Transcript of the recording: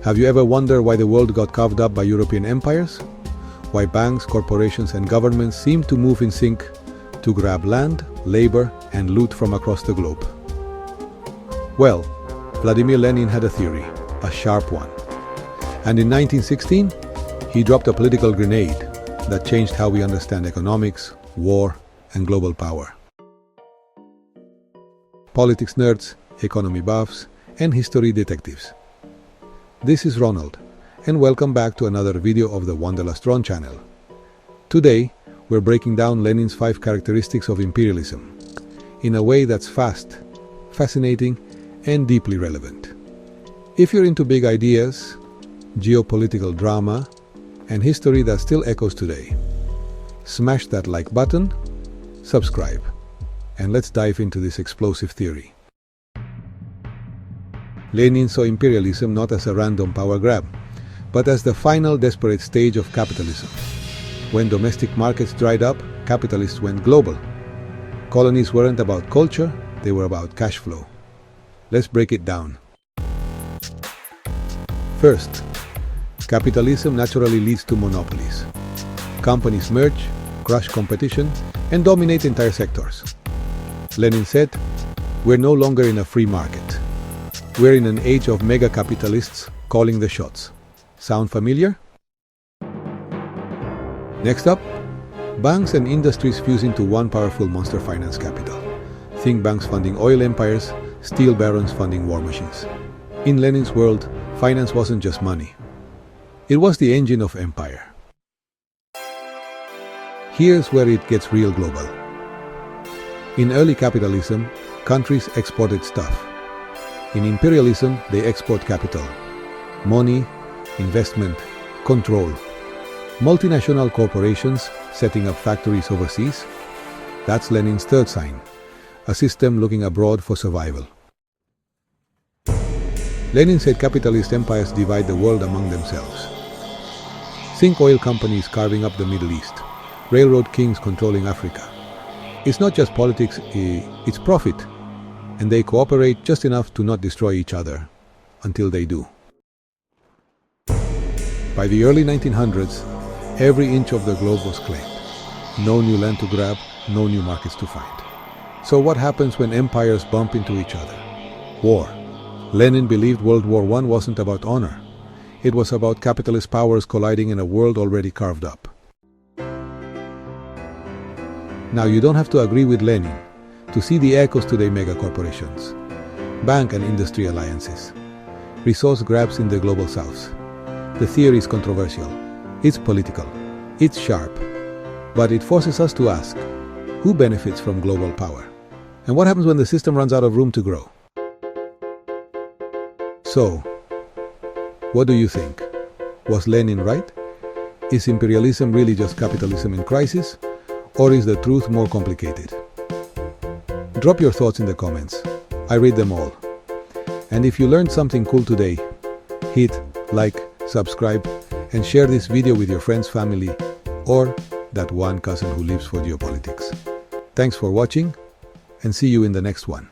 Have you ever wondered why the world got carved up by European empires? Why banks, corporations, and governments seem to move in sync to grab land, labor, and loot from across the globe? Well, Vladimir Lenin had a theory, a sharp one. And in 1916, he dropped a political grenade that changed how we understand economics, war, and global power. Politics nerds, economy buffs, and history detectives. This is Ronald, and welcome back to another video of the Wanderlust Ron channel. Today, we're breaking down Lenin's 5 characteristics of imperialism in a way that's fast, fascinating, and deeply relevant. If you're into big ideas, geopolitical drama, and history that still echoes today, smash that like button, subscribe, and let's dive into this explosive theory. Lenin saw imperialism not as a random power grab, but as the final desperate stage of capitalism. When domestic markets dried up, capitalists went global. Colonies weren't about culture, they were about cash flow. Let's break it down. First, capitalism naturally leads to monopolies. Companies merge, crush competition, and dominate entire sectors. Lenin said, "We're no longer in a free market. We're in an age of mega-capitalists calling the shots." Sound familiar? Next up, banks and industries fuse into one powerful monster finance capital. Think banks funding oil empires, steel barons funding war machines. In Lenin's world, finance wasn't just money. It was the engine of empire. Here's where it gets real global. In early capitalism, countries exported stuff. In imperialism, they export capital, money, investment, control. Multinational corporations setting up factories overseas. That's Lenin's third sign, a system looking abroad for survival. Lenin said capitalist empires divide the world among themselves. Think oil companies carving up the Middle East, railroad kings controlling Africa. It's not just politics, it's profit. And they cooperate just enough to not destroy each other, until they do. By the early 1900s, every inch of the globe was claimed. No new land to grab, no new markets to find. So what happens when empires bump into each other? War. Lenin believed World War I wasn't about honor. It was about capitalist powers colliding in a world already carved up. Now you don't have to agree with Lenin to see the echoes today: mega corporations, bank and industry alliances, resource grabs in the global south. The theory is controversial, it's political, it's sharp, but it forces us to ask, who benefits from global power? And what happens when the system runs out of room to grow? So, what do you think? Was Lenin right? Is imperialism really just capitalism in crisis? Or is the truth more complicated? Drop your thoughts in the comments. I read them all. And if you learned something cool today, hit like, subscribe, and share this video with your friends, family, or that one cousin who lives for geopolitics. Thanks for watching, and see you in the next one.